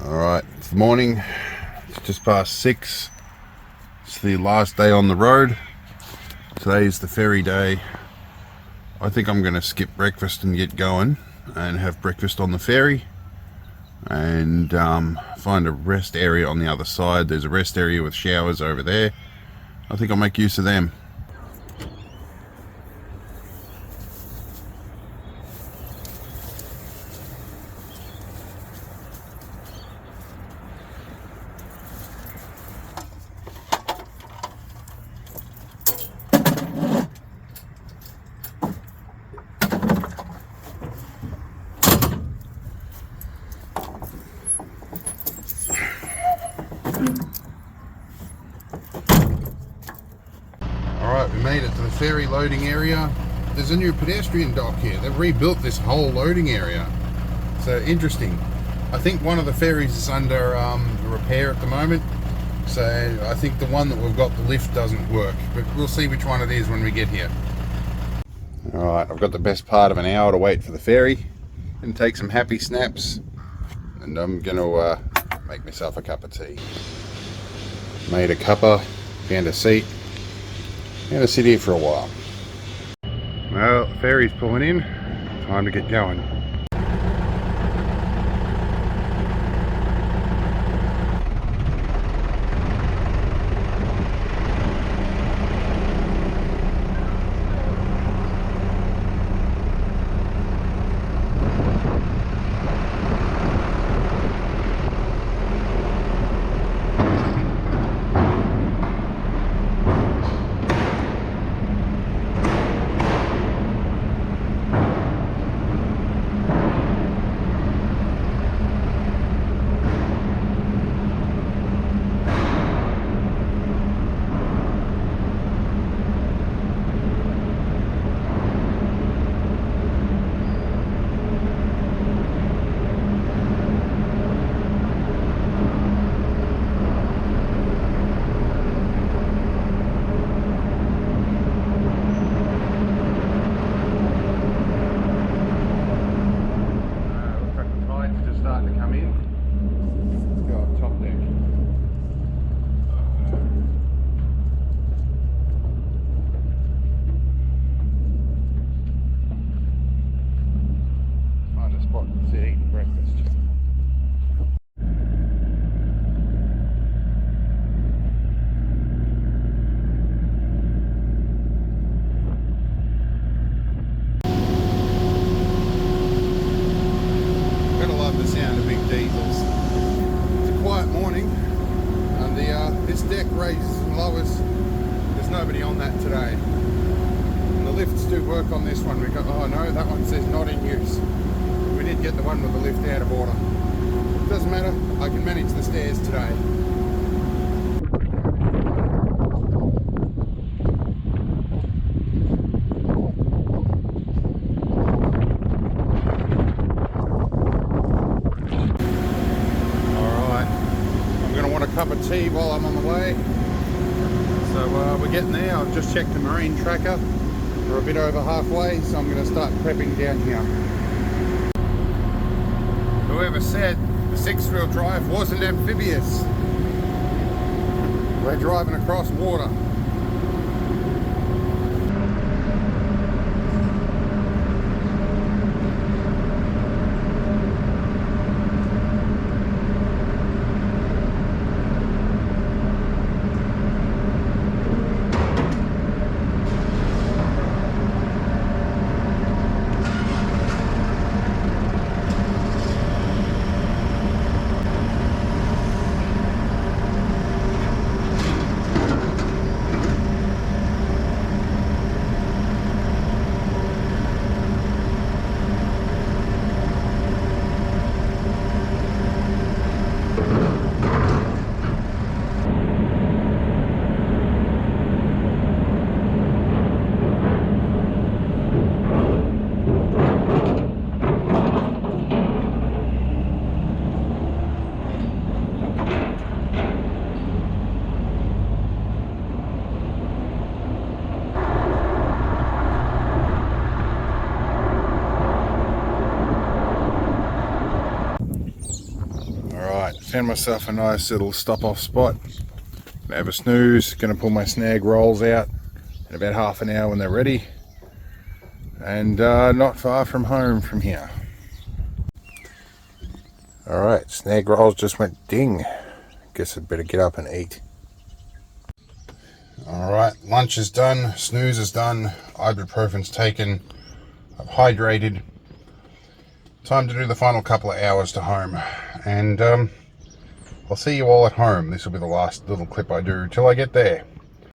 Alright, it's the morning. It's just past 6. It's the last day on the road. Today is the ferry day. I think I'm going to skip breakfast and get going and have breakfast on the ferry and find a rest area on the other side. There's a rest area with showers over there. I think I'll make use of them. Alright, we made it to the ferry loading area. There's a new pedestrian dock here. They've rebuilt this whole loading area. So interesting. I think one of the ferries is under repair at the moment. So I think the one that we've got, the lift doesn't work. But we'll see which one it is when we get here. Alright, I've got the best part of an hour to wait for the ferry and take some happy snaps. And I'm going to make myself a cup of tea. Made a cuppa, found a seat. I'm going to sit here for a while. Well, the ferry's pulling in. Time to get going. This deck raises and lowers. There's nobody on that today. And the lifts do work on this one. We go, oh no, that one says not in use. We did get the one with the lift out of order. Doesn't matter, I can manage the stairs today. Cup of tea while I'm on the way. So we're getting there. I've just checked the marine tracker. We're a bit over halfway, so I'm going to start prepping down here. Whoever said the 6-wheel drive wasn't amphibious? We're driving across water. Alright, found myself a nice little stop off spot. Gonna have a snooze, gonna pull my snag rolls out in about half an hour when they're ready. And not far from home from here. Alright, snag rolls just went ding. Guess I'd better get up and eat. Alright, lunch is done, snooze is done, ibuprofen's taken, I've hydrated. Time to do the final couple of hours to home. And I'll see you all at home. This will be the last little clip I do till I get there.